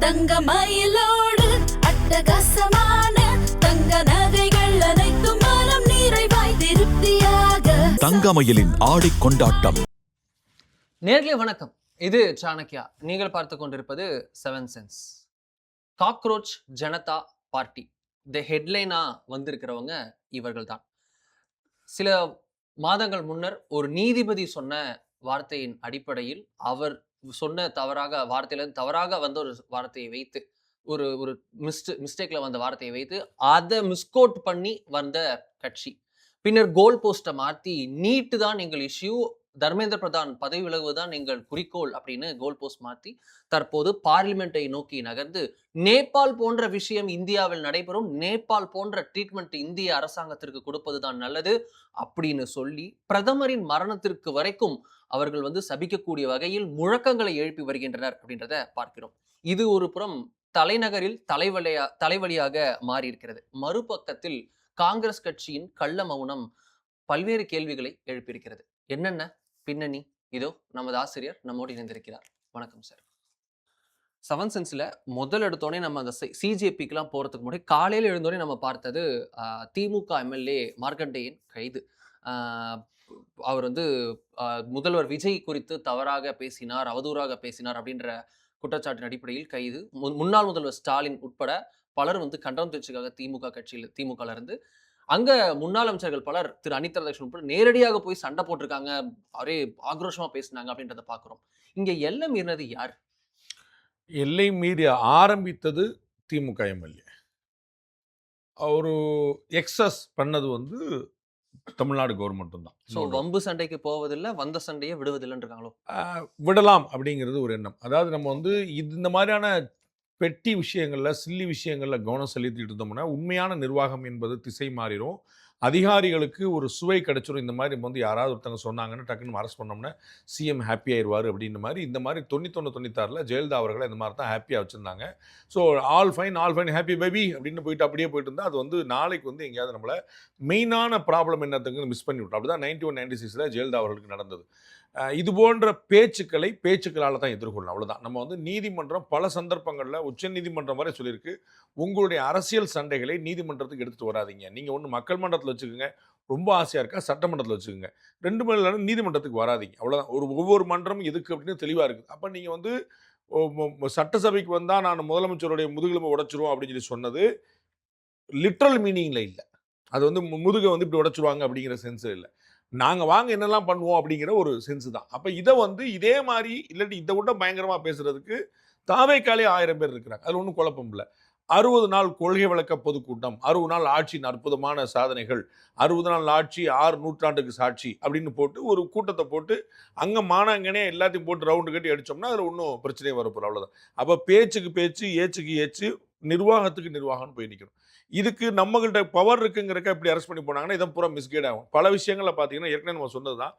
தங்கமயிலோடு அட்டகாசமான தங்க நகைகள் அனைத்தும் மனம் நிறைவாய் திருப்தியாக. தங்கமயிலின் ஆடி கொண்டாட்டம். நேர்களே வணக்கம், இது சாணக்யா. நீங்கள் பார்த்து கொண்டிருப்பது seven sense. Cockroach Janata party இந்த ஹெட்லைனா வந்திருக்கிறவங்க இவர்கள் தான். சில மாதங்கள் முன்னர் ஒரு நீதிபதி சொன்ன வார்த்தையின் அடிப்படையில் அவர் சொன்ன வார்த்தையிலிருந்து தவறாக வந்த ஒரு வார்த்தையை வைத்து ஒரு ஒரு மிஸ்டேக்ல வந்த வார்த்தையை வைத்து அதை மிஸ்கோட் பண்ணி வந்த கட்சி. பின்னர் கோல் போஸ்ட்டை மாற்றி நீட்டு தான் எங்கள் இஷ்யூ, தர்மேந்திர பிரதான் பதவி விலகுவதுதான் எங்கள் குறிக்கோள் அப்படின்னு கோல் போஸ்ட் மாற்றி தற்போது பார்லிமெண்ட்டை நோக்கி நகர்ந்து நேபாள் போன்ற விஷயம் இந்தியாவில் நடைபெறும், நேபாள் போன்ற ட்ரீட்மெண்ட் இந்திய அரசாங்கத்திற்கு கொடுப்பதுதான் நல்லது அப்படின்னு சொல்லி பிரதமரின் மரணத்திற்கு வரைக்கும் அவர்கள் சபிக்கக்கூடிய வகையில் முழக்கங்களை எழுப்பி வருகின்றனர் அப்படின்றத பார்க்கிறோம். இது ஒரு புறம் தலைநகரில் தலைவலியாக மாறி இருக்கிறது. மறுபக்கத்தில் காங்கிரஸ் கட்சியின் கள்ள மௌனம் பல்வேறு கேள்விகளை எழுப்பியிருக்கிறது. என்னென்ன பின்னணி? இதோ நமது ஆசிரியர் நம்மோடு இணைந்திருக்கிறார். வணக்கம் சார். செவன் சென்ஸ்ல முதல் எடுத்தோடனே நம்ம அந்த சிஜேபிக்கெல்லாம் போறதுக்கு முன்னாடி காலையில் எழுந்தோடனே நம்ம பார்த்தது திமுக எம்எல்ஏ மார்க்கண்டேயன் கைது. அவர் முதல்வர் விஜய் குறித்து தவறாக பேசினார், அவதூறாக பேசினார் அப்படின்ற குற்றச்சாட்டின் அடிப்படையில் கைது. முன்னாள் முதல்வர் ஸ்டாலின் உட்பட பலர் கண்டனம் தெரிவிச்சதுக்காக திமுகல இருந்து அங்க முன்னாள் அமைச்சர்கள் பலர் திரு அனிதா உட்பட நேரடியாக போய் சண்டை போட்டிருக்காங்க, அவரே ஆக்ரோஷமா பேசினாங்க அப்படின்றத பாக்குறோம். இங்க எல்லை மீறினது யார்? எல்லை மீறி ஆரம்பித்தது திமுக எம்எல்ஏ. ஒரு எக்ஸஸ் பண்ணது தமிழ்நாடு கவர்மெண்ட் தான். ஸோ வம்பு சண்டைக்கு போவதில்லை, வந்த சண்டையை விடுவதில்லைன்னு இருக்காங்களோ? விடலாம் அப்படிங்கிறது ஒரு எண்ணம். அதாவது நம்ம இந்த மாதிரியான பெட்டி விஷயங்களில், சில்லி விஷயங்களில் கவனம் செலுத்திட்டு இருந்தோம்னா உண்மையான நிர்வாகம் என்பது திசை மாறிடும். அதிகாரிகளுக்கு ஒரு சுவை கிடைச்சிடும். இந்த மாதிரி யாராவது ஒருத்தங்க சொன்னாங்கன்னு டக்குன்னு அரெஸ்ட் பண்ணோம்னா சிஎம் ஹாப்பி ஆயிடுவார் அப்படின்ற மாதிரி இந்த மாதிரி 91-96 ஜெயலலிதா அவர்களை இந்த மாதிரி தான் ஹாப்பியாக வச்சுருந்தாங்க. So all fine happy baby அப்படின்னு அப்படியே போயிட்டு இருந்தால் அது நாளைக்கு எங்கேயாவது நம்மளை மெயினான ப்ராப்ளம் என்னத்துக்கு மிஸ் பண்ணி விட்டோம். அப்படி தான் 91-96 ஜெயலலிதா அவர்களுக்கு நடந்தது. இது போன்ற பேச்சுக்களால் தான் எதிர்கொள்ளணும். அவ்வளோதான். நம்ம நீதிமன்றம் பல சந்தர்ப்பங்களில் உச்ச நீதிமன்றம் வரை சொல்லியிருக்கு, உங்களுடைய அரசியல் சண்டைகளை நீதிமன்றத்துக்கு எடுத்துகிட்டு வராதிங்க. நீங்கள் மக்கள் மன்றத்தில் வச்சுக்கோங்க, ரொம்ப ஆசையாக இருக்கா சட்டமன்றத்தில் வச்சுக்கோங்க, 2 மணி நீதிமன்றத்துக்கு வராதிங்க. அவ்வளோதான். ஒவ்வொரு மன்றமும் எதுக்கு அப்படின்னு தெளிவாக இருக்குது. அப்போ நீங்கள் சட்டசபைக்கு வந்தால் நான் முதலமைச்சருடைய முதுகெலும்பை உடைச்சிருவோம் அப்படின்னு சொன்னது லிட்ரல் மீனிங்கில் இல்லை. அது முதுகை இப்படி உடைச்சிருவாங்க அப்படிங்கிற சென்ஸ் இல்லை. நாங்கள் வாங்க என்னெல்லாம் பண்ணுவோம் அப்படிங்கிற ஒரு சென்ஸு தான். அப்போ இதை இதே மாதிரி இல்லாட்டி இதை விட பயங்கரமாக பேசுகிறதுக்கு தாவேக்காலே 1000 பேர் இருக்கிறாங்க. அதில் ஒன்றும் குழப்பம் இல்லை. 60 நாள் கொள்கை விளக்க பொதுக்கூட்டம், 60 நாள் ஆட்சியின் அற்புதமான சாதனைகள், 60 நாள் ஆட்சி 6 நூற்றாண்டுக்கு சாட்சி அப்படின்னு போட்டு ஒரு கூட்டத்தை போட்டு அங்கே மானாங்கனே எல்லாத்தையும் போட்டு ரவுண்டு கட்டி அடித்தோம்னா அதில் ஒன்றும் பிரச்சனையே வரப்போம். அவ்வளோதான். அப்போ பேச்சுக்கு பேச்சு, ஏச்சுக்கு ஏச்சு, நிர்வாகத்துக்கு நிர்வாகம்னு போய் நிற்கணும். இதுக்கு நம்மகிட்ட பவர் இருக்குங்கிறக்க இப்படி அரெஸ்ட் பண்ணி போனாங்கன்னா இதை பூரா மிஸ்கைட் ஆகும். பல விஷயங்களில் பார்த்தீங்கன்னா ஏற்கனவே நம்ம சொன்னது தான்.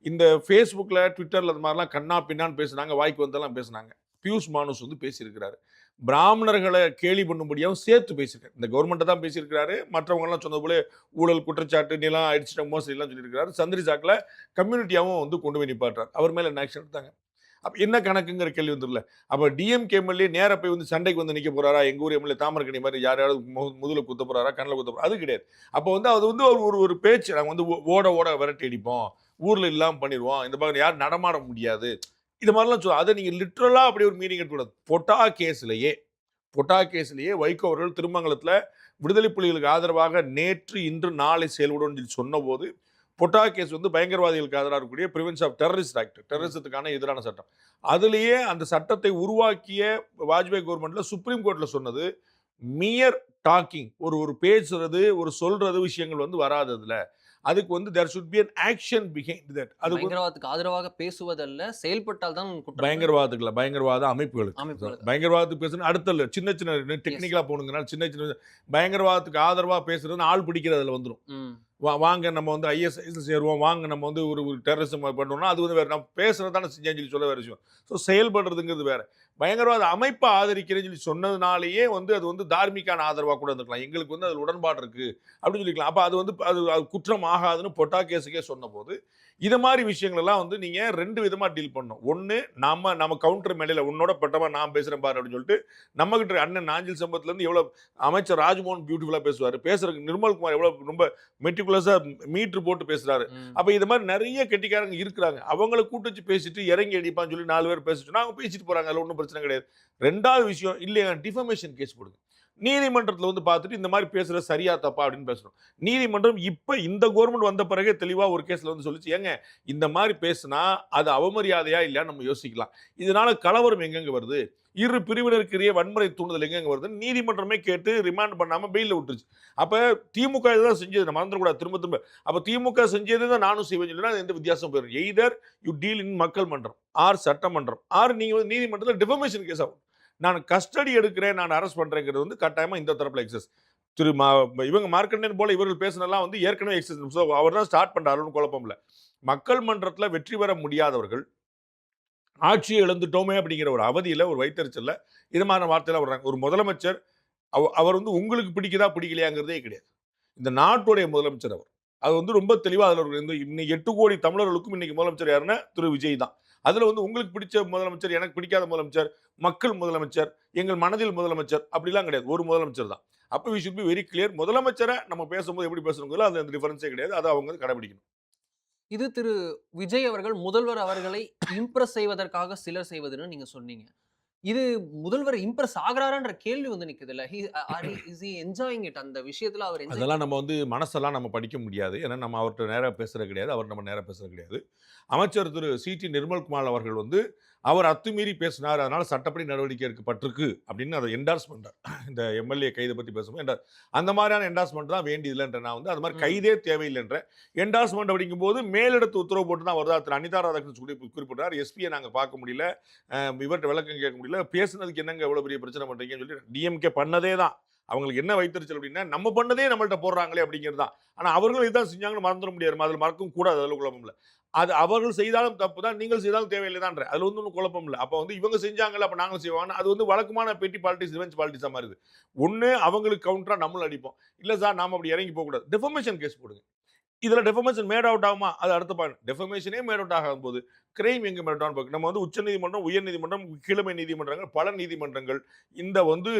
இந்த ஃபேஸ்புக்கில், ட்விட்டரில் அது மாதிரிலாம் கண்ணா பின்னான்னு பேசுனாங்க, வாய்க்கு வந்தெல்லாம் பேசுனாங்க. பியூஷ் மானுஸ் பேசியிருக்கிறாரு. பிராமணர்களை கேலி பண்ணும்படியாகவும் சேர்த்து பேசியிருக்காரு. இந்த கவர்மெண்ட்டை தான் பேசியிருக்கிறாரு. மற்றவங்கெல்லாம் சொன்னது போல ஊழல் குற்றச்சாட்டு நிலம் அடிச்சிட்ட மோசடிலாம் சொல்லியிருக்கிறாரு. சந்திரிசாக்கில் கம்யூனிட்டியாகவும் கொண்டு போய் நிப்பாட்டுறாரு. அவர் மேலே என்ன ஆக்ஷன் எடுத்தாங்க? அப்போ என்ன கணக்குங்கிற கேள்வி வந்துடல. அப்போ டிஎம்கே எம்எல்ஏ நேராக போய் சண்டைக்கு நிற்க போகிறாரா? எங்கள் ஊர் எம்எல்ஏ தாமரக்கணி மாதிரி யாராவது முதுகில் குத்த போகிறாரா, கண்ணில் குத்த போகிறா? அது கிடையாது. அப்போ அது ஒரு பேச்சு. நாங்கள் ஓட விரட்டி அடிப்போம், ஊரில் இல்லாமல் பண்ணிடுவோம், இந்த மாதிரி யாரும் நடமாட முடியாது, இது மாதிரிலாம் சொல்லுவோம். அதை நீங்கள் லிட்ரலாக அப்படி ஒரு மீனிங் எடுத்துக்கூடாது. பொட்டா கேஸ்லேயே வைகோ அவர்கள் திருமங்கலத்தில் விடுதலை புலிகளுக்கு ஆதரவாக நேற்று இன்று நாளை செயல்படும் சொன்னபோது பொட்டா கேஸ் பயங்கரவாதிகளுக்கு எதிராக இருக்கக்கூடிய பிரிவென்ஷன் ஆஃப் டெரரிஸ்ட் ஆக்ட், டெரரிசத்துக்கான எதிரான சட்டம். அதுலேயே அந்த சட்டத்தை உருவாக்கிய வாஜ்பாய் கவர்மெண்ட்டில் சுப்ரீம் கோர்ட்டில் சொன்னது மியர் டாக்கிங், ஒரு பேசுறது, ஒரு சொல்றது விஷயங்கள் வராததுல அதுக்கு there should be an action behind that. அது பயங்கரவாதத்துக்கு ஆதரவாக பேசுவதல்ல, செயல்பட்டால் தான் பயங்கரவாதத்துக்கு இல்லை, பயங்கரவாத அமைப்புகளுக்கு. பயங்கரவாதத்துக்கு பேசுறது அடுத்த சின்ன டெக்னிக்கலா போகணுங்கனால சின்ன பயங்கரவாதத்துக்கு ஆதரவாக பேசுறது ஆள் பிடிக்கிறதுல வந்துடும். வாங்க நம்ம ஐஎஸ்ஐஸ் சேருவோம், வாங்க நம்ம ஒரு டெரரிசம் பண்ணுறோம்னா அது வேறு. நம்ம பேசுறது தானே செஞ்சேன்னு சொல்லி சொல்ல வேறு விஷயம். ஸோ செயல்படுறதுங்கிறது வேறு. பயங்கரவாத அமைப்பை ஆதரிக்கிறேன்னு சொல்லி சொன்னதுனாலேயே அது தார்மீகான ஆதரவாக கூட இருந்துக்கலாம். எங்களுக்கு அதில் உடன்பாடு இருக்குது அப்படின்னு சொல்லிக்கலாம். அப்போ அது குற்றம் ஆகாதுன்னு பொட்டா கேஸுக்கே சொன்ன போது இது மாதிரி விஷயங்கள் எல்லாம் வந்து நீங்க 2 விதமா டீல் பண்ணணும். ஒண்ணு நம்ம கவுண்டர் மேடையில உன்னோட பட்டமா நான் பேசுறேன் பாரு அப்படின்னு சொல்லிட்டு நம்ம கிட்ட அண்ணன் நாஞ்சில் சம்பத்துல இருந்து எவ்வளவு அமைச்சர் ராஜ்மோகன் பியூட்டிஃபுல்லா பேசுவாரு. பேசுறதுக்கு நிர்மல்குமார் எவ்வளவு ரொம்ப மெட்டிகுலஸா மீட்டர் போட்டு பேசுறாரு. அப்ப இது மாதிரி நிறைய கெட்டிக்காரங்க இருக்கிறாங்க. அவங்கள கூட்டு வச்சு பேசிட்டு இறங்கி அடிப்பான்னு சொல்லி 4 பேர் பேசிட்டு அவங்க பேசிட்டு போறாங்க. அதுல ஒன்றும் பிரச்சனை கிடையாது. 2வது விஷயம் இல்லையா டிஃபமேஷன் கேஸ் போடுங்க. நீதிமன்றத்தில் வந்து பார்த்துட்டு இந்த மாதிரி பேசுறது சரியா தப்பா அப்படின்னு பேசணும். நீதிமன்றம் இப்ப இந்த கவர்மெண்ட் வந்த பிறகு தெளிவா ஒரு கேஸ்ல வந்து சொல்லிச்சு, ஏங்க இந்த மாதிரி பேசினா அது அவமரியாதையா இல்லையா நம்ம யோசிக்கலாம். இதனால கலவரம் எங்கெங்க வருது, இரு பிரிவினருக்குரிய வன்முறை தூண்டுதல் எங்கெங்க வருது, நீதிமன்றமே கேட்டு ரிமாண்ட் பண்ணாம பெயில விட்டுருச்சு. அப்ப திமுக இதுதான் செஞ்சது, நம்ம மறந்துடக்கூடாது திரும்ப திரும்ப. அப்ப திமுக செஞ்சது தான் நானும் செய்வேன் சொல்லினா எந்த வித்தியாசம் போயிடும். எய்தர் யூ டீல் இன் மக்கள் மன்றம் ஆர் சட்டமன்றம் ஆர் நீங்க வந்து நீதிமன்றத்தில் டிஃபமேஷன் கேஸ் ஆகும். நான் கஸ்டடி எடுக்கிறேன், நான் அரெஸ்ட் பண்றேங்கிறது வந்து கட்டாயமா இந்த தரப்புல எக்ஸஸ். இவங்க மார்க்கண்டேன் போல இவர்கள் பேசினெல்லாம் வந்து ஏற்கனவே எக்ஸஸ். ஸோ அவர் தான் ஸ்டார்ட் பண்றாருன்னு குழப்பம் இல்லை. மக்கள் மன்றத்தில் வெற்றி பெற முடியாதவர்கள் ஆட்சியை இழந்துட்டோமே அப்படிங்கிற ஒரு அவதியில ஒரு வைத்தறிச்சல்ல இது மாதிரி வார்த்தையில வர்றாங்க. ஒரு முதலமைச்சர் அவர் வந்து உங்களுக்கு பிடிக்குதா பிடிக்கலையாங்கிறதே கிடையாது. இந்த நாட்டுடைய முதலமைச்சர் அவர். அது வந்து ரொம்ப தெளிவா அதில் இன்னைக்கு 8 கோடி தமிழர்களுக்கும் இன்னைக்கு முதலமைச்சர் யாருன்னா திரு விஜய் தான். அதுல வந்து உங்களுக்கு பிடிச்ச முதலமைச்சர், எனக்கு பிடிக்காத முதலமைச்சர், மக்கள் முதலமைச்சர், எங்கள் மனதில் முதலமைச்சர் அப்படிலாம் கிடையாது. ஒரு முதலமைச்சர் தான். அப்ப we should be very clear. முதலமைச்சரை நம்ம பேசும்போது எப்படி பேசணுங்களோ அந்த டிஃபரன்ஸே கிடையாது. அதை அவங்க கடைபிடிக்கணும். இது திரு விஜய் அவர்கள் முதல்வர் அவர்களை இம்ப்ரெஸ் செய்வதற்காக சிலர் செய்வதுன்னு நீங்க சொன்னீங்க. இது முதல்வர் இம்ப்ரெஸ் ஆகுறாரான்ற கேள்வி வந்து நிக்குது இல்ல. Is he enjoying it? அந்த விஷயத்துல அவர் அதெல்லாம் நம்ம வந்து மனசெல்லாம் நம்ம படிக்க முடியாது. ஏன்னா நம்ம அவர்கிட்ட நேரா பேசுறது கிடையாது. அவர் நம்ம நேரா பேசுறது கிடையாது. அமைச்சர் திரு சி.டி. நிர்மல்குமார் அவர்கள் வந்து அவர் அத்துமீறி பேசினார், அதனால சட்டப்படி நடவடிக்கை எடுக்கப்பட்டிருக்கு அப்படின்னு அதை என்டார்ஸ் பண்றார். இந்த எம்எல்ஏ கைதை பத்தி பேசும்போது அந்த மாதிரியான என்டார்ஸ்மெண்ட் தான் வேண்டியதில்லைன்ற நான் வந்து அது மாதிரி கைதே தேவையில்லைன்ற என்டார்ஸ்மெண்ட் அப்படிங்கும் போது மேலிடத்து உத்தரவு போட்டு தான் வருதா. திரு அனிதா ராதாகிருஷ்ணன் குறிப்பிட்டார், எஸ்பியை நாங்கள் பார்க்க முடியல, இவர்கிட்ட விளக்கம் கேட்க முடியல, பேசுனதுக்கு என்னங்க எவ்வளவு பெரிய பிரச்சனை பண்றீங்கன்னு சொல்லி டிஎம்கே பண்ணதே தான். அவங்களுக்கு என்ன வைத்தறிச்சல் அப்படின்னா நம்ம பண்ணதே நம்மள்ட்ட போடுறாங்களே அப்படிங்கிறது தான். ஆனால் அவர்கள் இதுதான் செஞ்சாங்கன்னு மறந்துட முடியாது. அதில் மறக்கவும் கூடாது. அதில் குழப்பம் இல்லை. அது அவர்கள் செய்தாலும் தப்பு தான், நீங்கள் செய்தாலும் தேவையில்லை தான்ற. அதில் வந்து ஒன்றும் குழப்பம் இல்லை. அப்போ வந்து இவங்க செஞ்சாங்கல்ல அப்போ நாங்களும் செய்வாங்க. அது வந்து வழக்கமான பெட்டி பாலிட்டிக்ஸ், ரிவெஞ்ச் பாலிட்டிக்ஸாக மாறுது. ஒன்று அவங்களுக்கு கவுண்டராக நம்மளும் அடிப்போம். இல்லை சார் நாம அப்படி இறங்கி போகக்கூடாது. டெஃபமேஷன் கேஸ் போடுங்க. இதுல டெஃபமேஷன் மேட் அவுட் ஆகுமா? அது அடுத்த பாயிண்ட். டெஃபமேஷனே மேட் அவுட் ஆகும் போது கிரைம் எங்க மேட் அவுட் பார்க்க நம்ம வந்து உச்சநீதிமன்றம், உயர்நீதிமன்றம், கீழமை நீதிமன்றங்கள், பல நீதிமன்றங்கள் இந்த வந்து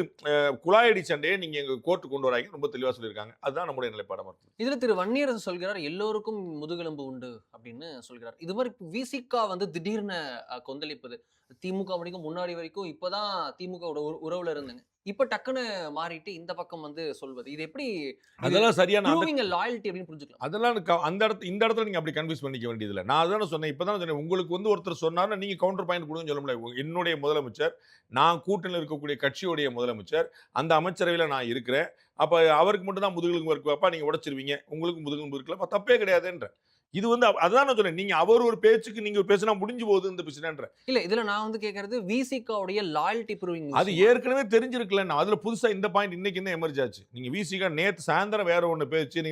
குழாயடி சண்டையை நீங்க எங்க கோர்ட்டு கொண்டு வராங்க ரொம்ப தெளிவா சொல்லியிருக்காங்க. அதுதான் நம்முடைய நிலைப்பாடமா இருக்கு. இதுல திரு வன்னியரசு சொல்கிறார் எல்லோருக்கும் முதுகெலும்பு உண்டு அப்படின்னு சொல்கிறார். இது மாதிரி விசிகா வந்து திடீர்னு கொந்தளிப்பது. திமுக வரைக்கும் முன்னாடி வரைக்கும் இப்பதான் திமுக உறவுல இருந்தேங்க. இப்ப டக்குன்னு மாறிட்டு இந்த பக்கம் வந்து சொல்வது இது எப்படி? அதெல்லாம் சரியான லாயல்ட்டி அப்படின்னு புரிஞ்சுக்கலாம். அதெல்லாம் இந்த இடத்துல நீங்க அப்படி கன்வின்ஸ் பண்ணிக்க வேண்டியதில்லை. நான் அதான் சொன்னேன். இப்பதான் சொன்னேன், உங்களுக்கு வந்து ஒருத்தர் சொன்னாருன்னா நீங்க கவுண்டர் பாயிண்ட் கொடுங்கன்னு சொல்ல முடியாது. என்னுடைய முதலமைச்சர், நான் கூட்டணியில் இருக்கக்கூடிய கட்சியுடைய முதலமைச்சர், அந்த அமைச்சரவையில் நான் இருக்கிறேன். அப்ப அவருக்கு மட்டும் தான் முதுகெலும்பு இருக்கு, அப்பா நீங்க உடைச்சிருவீங்க, உங்களுக்கு முதுகெலும்பு இருக்குல்ல, தப்பே கிடையாதுன்ற. இது வந்து அதான் நான் சொன்னேன், நீங்க அவர் ஒரு பேச்சுக்கு நீங்க பேசினா முடிஞ்சு போகுது இந்த பிரச்சனைன்ற. இல்ல இதுல நான் வந்து கேட்கறது விசிகாவுடைய லாயல்ட்டி ப்ரூவிங். அது ஏற்கனவே தெரிஞ்சிருக்கல. அதுல புதுசா இந்த பாயிண்ட் இன்னைக்கு என்ன எமர்ஜ் ஆச்சு? நீங்க விசிகா நேத்து சாயந்தரம் வேற ஒண்ணு பேச்சு,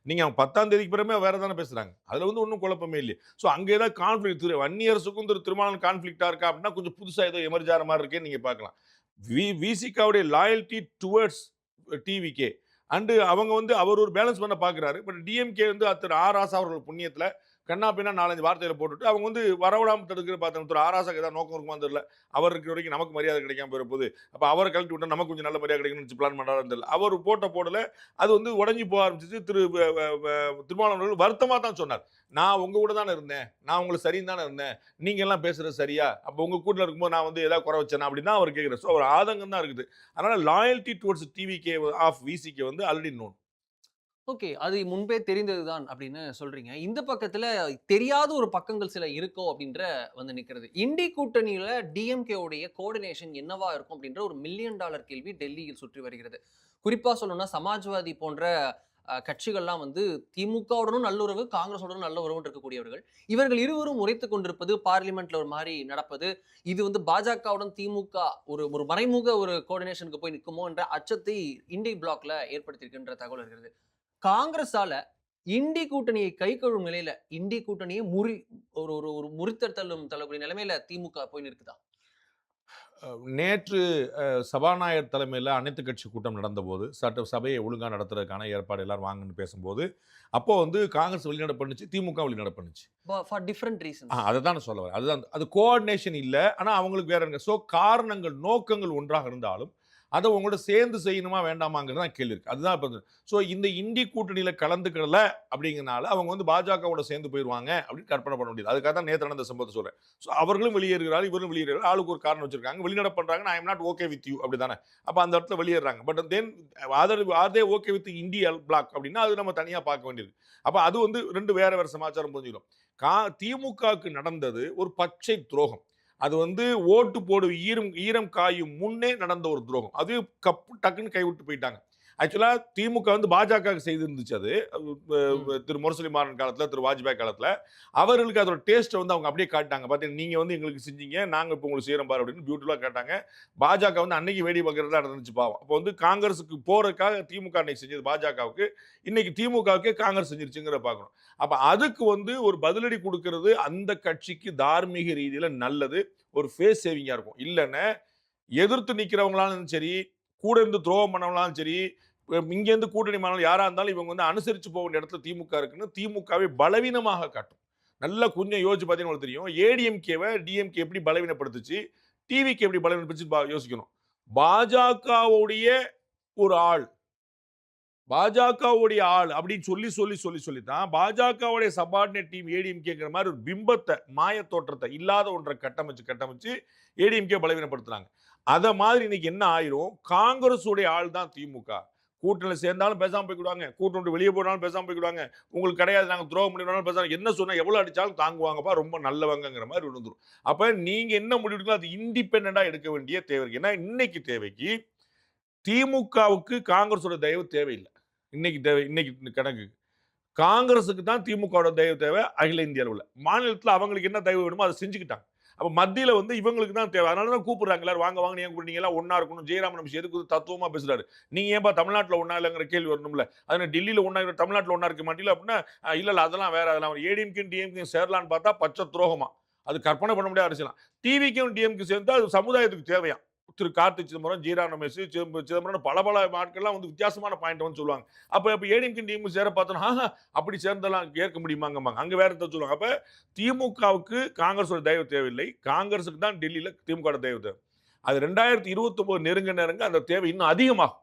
நீங்க 10ஆம் தேதிக்கு பிறமே வேற தானே பேசுறாங்க. அதுல வந்து ஒன்றும் குழப்பமே இல்லையே. ஸோ அங்க ஏதாவது கான்ஃபிளிக், வன்னியரசுக்கும் திருமாவளவன் கான்ஃபிளிக்டா இருக்கா அப்படின்னா கொஞ்சம் புதுசா ஏதோ எமர்ஜ் ஆகிற மாதிரி இருக்கேன்னு நீங்க பார்க்கலாம். விசிகாவுடைய லாயல்ட்டி டுவர்ட்ஸ் டிவிகே அண்டு அவங்க வந்து அவர் ஒரு பேலன்ஸ் பண்ண பார்க்குறாரு. பட் டிஎம்கே வந்து திரு ஆர் ராசா அவர்கள் புண்ணியத்தில் கண்ணா பின்னா 4-5 வார்த்தையில் போட்டுட்டு அவங்க வந்து வரவிடாமல் தடுக்கிற பார்த்தோம். திரு ஆர் ராசாக்கு ஏதாவது நோக்கம் இருக்குமா தெரியல. அவர் இருக்கிற வரைக்கும் நமக்கு மரியாதை கிடைக்காம போயிட போகுது, அப்போ அவரை கழட்டி விட்டா நமக்கு கொஞ்சம் நல்ல மரியாதை கிடைக்கணும்னு பிளான் பண்ணுறாருன்னு தெரியல. அவர் போடல அது வந்து உடஞ்சி போக ஆரம்பிச்சிச்சு. திருமாவளவன் அவர்கள் வருத்தமாக தான் சொன்னார், நான் உங்க கூட தானே இருந்தேன், நான் உங்களுக்கு சரின்னு தானே இருந்தேன், நீங்க எல்லாம் பேசுறது சரியா, அப்போ உங்க கூட்டில் இருக்கும்போது நான் வந்து ஏதாவது குறை வச்சேன்னா அப்படின்னு அவர் கேட்குறேன். ஸோ அவர் ஆதங்கம் தான் இருக்குது. அதனால loyalty towards TVK of VCK வந்து ஆல்ரெடி நோன். ஓகே. அது முன்பே தெரிந்ததுதான் அப்படின்னு சொல்றீங்க. இந்த பக்கத்துல தெரியாத ஒரு பக்கங்கள் சில இருக்கோ அப்படின்ற வந்து நிக்கிறது. இண்டி கூட்டணியில டிஎம்கே உடைய கோஆர்டினேஷன் என்னவா இருக்கும் அப்படின்ற ஒரு $1 மில்லியன் கேள்வி டெல்லியில் சுற்றி வருகிறது. குறிப்பா சொல்லணும்னா சமாஜ்வாதி போன்ற கட்சிகள்லாம் வந்து திமுகவுடனும் நல்லுறவு, காங்கிரஸுடனும் நல்ல உறவு இருக்கக்கூடியவர்கள். இவர்கள் இருவரும் உரைத்துக் கொண்டிருப்பது, பார்லிமெண்ட்ல ஒரு மாதிரி நடப்பது, இது வந்து பாஜகவுடன் திமுக ஒரு மறைமுக ஒரு கோஆர்டினேஷனுக்கு போய் நிற்குமோ என்ற அச்சத்தை இண்டி பிளாக்ல ஏற்படுத்தியிருக்கின்ற தகவல் இருக்கிறது. காங்கிரஸால இண்டி கூட்டணியை கை கழுவும் நிலையில இண்டி கூட்டணியை ஒரு முறித்தல் தள்ளக்கூடிய நிலைமையில திமுக போய் நிற்குதா? நேற்று சபாநாயகர் தலைமையில் அனைத்து கட்சி கூட்டம் நடந்தபோது சபையை ஒழுங்காக நடத்துறதுக்கான ஏற்பாடு எல்லாரும் வாங்கன்னு பேசும்போது அப்போ வந்து காங்கிரஸ் வெளிநடப்பு பண்ணுச்சு, திமுக வெளிநடப்பு பண்ணுச்சு. For different reasons. அதை தான் நான் சொல்ல வரேன். அதுதான் அது கோஆர்டினேஷன் இல்லை, ஆனால் அவங்களுக்கு வேற என்ன. ஸோ காரணங்கள் நோக்கங்கள் ஒன்றாக இருந்தாலும் அதை உங்களோட சேர்ந்து செய்யணுமா வேண்டாமாங்கிறது தான் கேள்வி இருக்கு. அதுதான் இப்போ. ஸோ இந்த இந்தி கூட்டணியில் கலந்துக்கல அப்படிங்கிறனால அவங்க வந்து பாஜகவோட சேர்ந்து போயிடுவாங்க அப்படின்னு கற்பனை பண்ண முடியாது. அதுக்காக தான் நேற்று நடந்த சம்பவத்தை சொல்றேன். ஸோ அவர்களும் வெளியேறுகிறார்கள், இவரும் வெளியேறுகிறார்கள். ஆளுக்கு ஒரு காரணம் வச்சிருக்காங்க. வெளிநடப்பு பண்றாங்க, I am not okay with you அப்படி தானே. அப்போ அந்த இடத்துல வெளியேறாங்க. But then are they okay with India bloc அப்படின்னா அது நம்ம தனியாக பார்க்க வேண்டியது. அப்போ அது வந்து ரெண்டு வேற வேற சமாச்சாரம் புரிஞ்சுக்கிறோம். திமுகவுக்கு நடந்தது ஒரு பச்சை துரோகம். அது வந்து ஓட்டு போடு ஈரம் காயும் முன்னே நடந்த ஒரு துரோகம். அது டக்குன்னு கைவிட்டு போயிட்டாங்க. ஆக்சுவலா திமுக வந்து பாஜக செய்திருந்துச்சு. அது திரு முரசொலி மாறன் காலத்துல, திரு வாஜ்பாய் காலத்துல அவர்களுக்கு அதோட டேஸ்ட்டை வந்து அவங்க அப்படியே காட்டாங்க. பார்த்தீங்கன்னா நீங்க வந்து எங்களுக்கு செஞ்சீங்க, நாங்க இப்போ உங்களுக்கு செய்யறோம் பாரு அப்படின்னு பியூட்டிஃபுல்லா காட்டாங்க. பாஜக வந்து அன்னைக்கு வேடி பார்க்கறதா இருந்துச்சு பாவம். அப்போ வந்து காங்கிரஸுக்கு போறதுக்காக திமுக அன்னைக்கு செஞ்சது பாஜகவுக்கு, இன்னைக்கு திமுகவுக்கே காங்கிரஸ் செஞ்சிருச்சுங்கிற பார்க்கணும். அப்ப அதுக்கு வந்து ஒரு பதிலடி கொடுக்கறது அந்த கட்சிக்கு தார்மீக ரீதியில நல்லது, ஒரு ஃபேஸ் சேவிங்கா இருக்கும். இல்லைன்னா எதிர்த்து நிக்கிறவங்களாலும் சரி, கூட இருந்து துரோகம் பண்ணவங்களாலும் சரி, இங்கேருந்து கூட்டணி மாநிலம் யாரா இருந்தாலும் இவங்க வந்து அனுசரிச்சு போக வேண்டிய இடத்துல திமுக இருக்குன்னு திமுகவை பலவீனமாக காட்டும். நல்லா கொஞ்சம் யோசிச்சு பார்த்தீங்கன்னா தெரியும். ஏடிஎம்கேவை டிஎம்கே எப்படி பலவீனப்படுத்துச்சு, டிவிக்கு எப்படி பலவீனப்படுத்தி யோசிக்கணும். பாஜகவுடைய ஒரு ஆள், பாஜகவுடைய ஆள் அப்படின்னு சொல்லித்தான் பாஜகவுடைய சபார்டினேட் டீம் ஏடிஎம்கேங்கிற மாதிரி ஒரு பிம்பத்தை, மாய தோற்றத்தை, இல்லாத ஒன்றை கட்டமைச்சு ஏடிஎம்கே பலவீனப்படுத்துறாங்க. அத மாதிரி இன்னைக்கு என்ன ஆயிரும், காங்கிரஸ் உடைய ஆள் தான் திமுக. கூட்டணியில் சேர்ந்தாலும் பேசாம போய்க்கிடுவாங்க, கூட்டணி வெளியே போனாலும் பேசாம போய்க்கிடுவாங்க, உங்களுக்கு கிடையாது நாங்கள் துரோகம் பண்ணிடுவாலும் பேசாம, என்ன சொன்னா எவ்வளவு அடிச்சாலும் தாங்குவாங்கப்பா, ரொம்ப நல்லவங்கிற மாதிரி வந்துடும். அப்ப நீங்க என்ன முடிவு அது இண்டிபெண்டா எடுக்க வேண்டிய தேவை. ஏன்னா இன்னைக்கு தேவைக்கு திமுகவுக்கு காங்கிரஸோட தயவு தேவையில்லை. இன்னைக்கு கணக்கு காங்கிரஸுக்கு தான் திமுகவோட தயவு தேவை. அகில இந்திய அளவில் மாநிலத்தில் அவங்களுக்கு என்ன தயவு வேணுமோ அதை செஞ்சுக்கிட்டாங்க. அப்ப மத்தியில வந்து இவங்களுக்கு தான் தேவை. அதனாலதான் கூப்பிடுறாங்க எல்லாரும், வாங்க வாங்க ஏன் கூப்பிட்டீங்க, எல்லாம் ஒன்னா இருக்கணும். ஜெயராமன் விஷயம் எதுக்கு தத்துவமா பேசுறாரு. நீங்க ஏன்பா தமிழ்நாட்டில் ஒன்னா இல்லைங்கிற கேள்வி வரணும்ல. அதனால டெல்லியில ஒன்னா தமிழ்நாட்டில் ஒன்னா இருக்க மாட்டீங்களா அப்படின்னா, இல்ல அதெல்லாம் வேற, அதெல்லாம் ஏடிஎம்கே டிஎம்கே சேரலான்னு பார்த்தா பச்சை துரோகமா, அது கற்பனை பண்ண முடியாத அரசியலாம். டிவிக்கும் டிஎம்கே சேர்ந்து அது சமுதாயத்துக்கு தேவையா. திரு கார்த்தி சிதம்பரம், ஜெயராம் ரமேஷ், சிதம்பரம் பல ஆட்கள்லாம் வந்து வித்தியாசமான பாயிண்ட் வந்து சொல்லுவாங்க. அப்ப ஏடிஎம்கே டிஎம்கே சேர பார்த்தோம்னா அப்படி சேர்ந்தெல்லாம் ஏற்க முடியுமாங்கம்பாங்க. அங்க வேற சொல்லுவாங்க. அப்ப திமுகவுக்கு காங்கிரஸோட தயவு தேவையில்லை, காங்கிரஸுக்கு தான் டெல்லியில திமுக தயவு தேவை. அது 2029 நெருங்க அந்த தேவை இன்னும் அதிகமாகும்.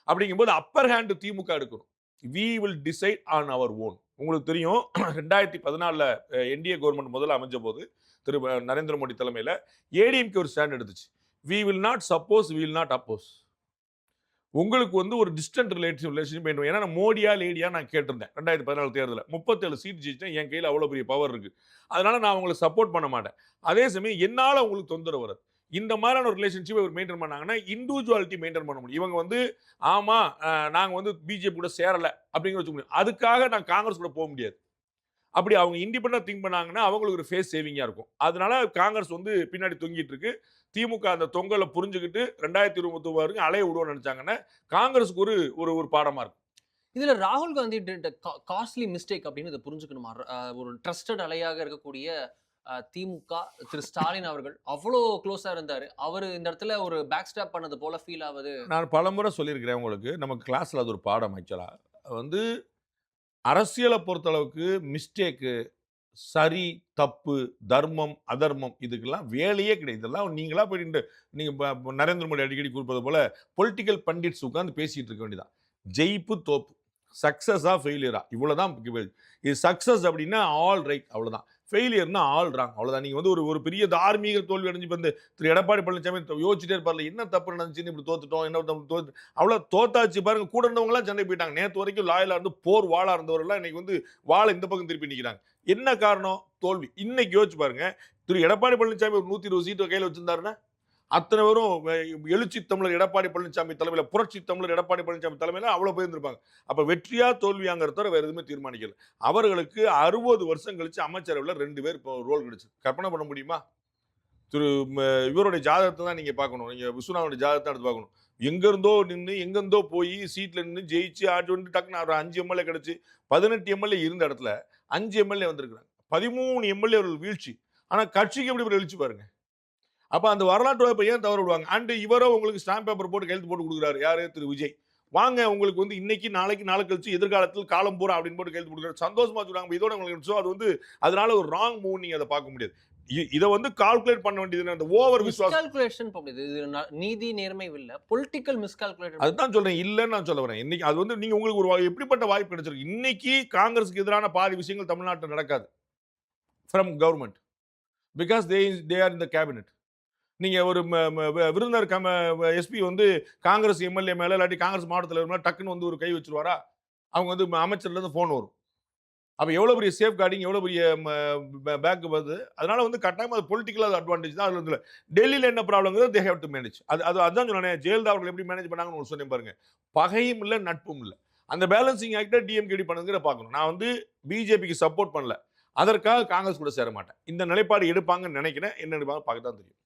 அப்படிங்கும்போது அப்பர் ஹேண்ட் திமுக எடுக்கணும். we will decide on our own. உங்களுக்கு தெரியும் 2014 என்டிஏ கவர்மெண்ட் முதல்ல அமைஞ்ச போது திரு நரேந்திர மோடி தலைமையில ஏடிஎம்கே ஒரு ஸ்டாண்ட் எடுத்துச்சு. we will not suppose, we will not oppose. உங்களுக்கு வந்து ஒரு டிஸ்டன்ட் ரிலேஷன்ஷிப் வேண்டும். ஏன்னா மோடியா லேடியா நான் கேட்டிருந்தேன் 2014 தேர்தலில் 37 சீட் ஜெயிச்சேன், என் கையில் அவ்வளோ பெரிய பவர் இருக்கு, அதனால நான் உங்களுக்கு சப்போர்ட் பண்ண மாட்டேன். அதே சமயம் என்னால் உங்களுக்கு தொந்தரவு வருது. இந்த மாதிரியான ஒரு ரிலேஷன்ஷிப் இவர் மெயின்டைன் பண்ணாங்கன்னா இண்டிவிஜுவாலிட்டி மெயின்டைன் பண்ண முடியும். இவங்க வந்து ஆமா நாங்கள் வந்து பிஜேபி கூட சேரலை அப்படிங்கிற வச்சுக்க முடியும். அதுக்காக நான் காங்கிரஸ் கூட போக முடியாது. அப்படி அவங்க இண்டிபெண்டா திங்க் பண்ணாங்கன்னா அவங்களுக்கு ஒரு ஃபேஸ் சேவிங்கா இருக்கும். அதனால காங்கிரஸ் வந்து பின்னாடி தொங்கிட்டு இருக்கு. திமுக அந்த தொங்கலை புரிஞ்சுக்கிட்டு 2029 வரைக்கும் அலைய விடுவோம்னு நினைச்சாங்கன்னா காங்கிரஸுக்கு ஒரு பாடமா இருக்கும். இதுல ராகுல் காந்தி காஸ்ட்லி மிஸ்டேக் அப்படின்னு இதை புரிஞ்சுக்கணுமா? ஒரு ட்ரஸ்டட் அலையாக இருக்கக்கூடிய திமுக திரு ஸ்டாலின் அவர்கள் அவ்வளோ க்ளோஸா இருந்தாரு, அவர் இந்த இடத்துல ஒரு பேக் ஸ்டாப் பண்ணது போல ஃபீல் ஆகுது. நான் பலமுறை சொல்லியிருக்கிறேன் உங்களுக்கு, நமக்கு கிளாஸ்ல அது ஒரு பாடம். ஆக்சுவலா வந்து அரசியலை பொறுத்தளவுக்கு மிஸ்டேக்கு, சரி தப்பு, தர்மம் அதர்மம் இதுக்கெல்லாம் வேலையே கிடையாது. இதெல்லாம் நீங்களா போயிட்டு நீங்க நரேந்திர மோடி அடிக்கடி குறிப்பது போல பொலிட்டிக்கல் பண்டிட்ஸ் உட்கார்ந்து பேசிட்டு இருக்க வேண்டியதான். ஜெயிப்பு தோப்பு, சக்சஸா ஃபெயிலியரா, இவ்வளவுதான். இது சக்சஸ் அப்படின்னா ஆல் ரைட், அவ்வளவுதான். ஃபெயிலியர்னா ஆல் ராங், அவ்வளவுதான். நீங்க வந்து ஒரு பெரிய தார்மீக தோல்வி அடைஞ்சு வந்து திரு எடப்பாடி பழனிசாமி யோசிச்சுட்டே இருப்பார்ல, என்ன தப்பு நடந்துச்சுன்னு இப்படி தோத்துட்டோம், என்ன தோத்து அவ்வளவு தோத்தாச்சு பாருங்க. கூட இருந்தவங்க எல்லாம் சண்டை போயிட்டாங்க. நேற்று வரைக்கும் லாயலா இருந்து போர் வாழா இருந்தவர்கள் இன்னைக்கு வந்து வாழை இந்த பக்கம் திருப்பி நிற்கிறாங்க. என்ன காரணம்? தோல்வி. இன்னைக்கு யோசிச்சு பாருங்க, திரு எடப்பாடி பழனிசாமி ஒரு 120 சீட்டு கையில் வச்சிருந்தாருன்னா அத்தனை பேரும் எழுச்சி தமிழர் எடப்பாடி பழனிசாமி தலைமையில், புரட்சி தமிழர் எடப்பாடி பழனிசாமி தலைமையில் அவ்வளவு போயிருந்திருப்பாங்க. அப்ப வெற்றியா தோல்வியாங்கிறத வேற எதுவுமே தீர்மானிக்கல. அவர்களுக்கு 60 வருஷம் கழிச்சு அமைச்சரவையில் 2 பேர் ரோல் கிடைச்சு. கற்பனை பண்ண முடியுமா? திரு இவருடைய ஜாதகத்தை தான் நீங்க பார்க்கணும். நீங்க விஸ்வநாதனுடைய ஜாதகத்தை எடுத்து பார்க்கணும். எங்க இருந்தோ நின்று எங்கிருந்தோ போய் சீட்ல நின்று ஜெயிச்சு ஆட்சி வந்து டக்குன்னு 5 எம்எல்ஏ கிடைச்சு 18 எம்எல்ஏ இருந்த இடத்துல 5 எம்எல்ஏ வந்திருக்கிறாங்க. 13 எம்எல்ஏ வீழ்ச்சி. ஆனா கட்சிக்கு எப்படி எழுச்சி பாருங்க. அப்ப அந்த வரலாற்று வாய்ப்பை ஏன் தவற விடுவாங்க? அண்ட் இவரோ உங்களுக்கு ஸ்டாம்ப் பேப்பர் போட்டு கையெழுத்து போட்டு கொடுக்குறாரு. யாரு? திரு விஜய். வாங்க உங்களுக்கு வந்து இன்னைக்கு, நாளைக்கு, நாளை கழிச்சு, எதிர்காலத்தில், காலம் பூரா அப்படின்னு போட்டு கையெழுத்து கொடுக்குறாரு. சந்தோஷமா சொல்றாங்க. இதோட உங்களுக்கு சோ அது வந்து அதனால ஒரு ராங் மூவ் நீங்க அதை பார்க்க முடியாது. இத வந்து கால்குலேட் பண்ண வேண்டியது அந்த ஓவர் விசுவாசம். மிஸ்கால்குலேஷன் பண்ணுது. இது நீதி நேர்மை இல்ல. Political miscalculation. அதுதான் சொல்றேன். இல்லன்னு நான் சொல்ல வரேன். இன்னைக்கு அது வந்து நீங்க உங்களுக்கு ஒரு எப்படிப்பட்ட வாய்ப்பு கிடைச்சிருக்கு? இன்னைக்கு காங்கிரஸுக்கு எதிரான பாதி விஷயங்கள் தமிழ்நாட்டில் நடக்காது. From government. Because they are in the cabinet. நீங்க ஒரு விருந்தினர் எஸ்பி வந்து காங்கிரஸ் எம்எல்ஏ மேல இல்லாட்டி காங்கிரஸ் மாவட்டத்தில் மேல டக்குன்னு வந்து ஒரு கை வச்சிருவாரா? அவங்க வந்து அமைச்சர்ல இருந்து போன் வரும். அப்ப எவ்வளவு பெரிய சேஃப் கார்டிங், எவ்வளவு பெரிய பேக் வருது. அதனால வந்து கட்டாயமா அது பொலிட்டிக்கல் அட்வான்டேஜ் தான். அதுல டெல்லியில என்ன ப்ராப்ளம்ங்கிறது தே ஹேவ் டு மேனேஜ். அதான் சொன்னேன். ஜெயலலிதா அவர்கள் எப்படி மேனேஜ் பண்ணாங்கன்னு சொன்னேன் பாருங்க. பகையும் இல்ல, நட்பும் இல்ல. அந்த பேலன்சிங் ஆக்ட டிஎம்கே பண்ணுங்கிற பார்க்கணும். நான் வந்து பிஜேபிக்கு சப்போர்ட் பண்ணல. அதற்காக காங்கிரஸ் கூட சேர மாட்டேன். இந்த நிலைப்பாடு எடுப்பாங்கன்னு நினைக்கிறேன். என்ன எடுப்பாங்க பார்க்க தான் தெரியும்.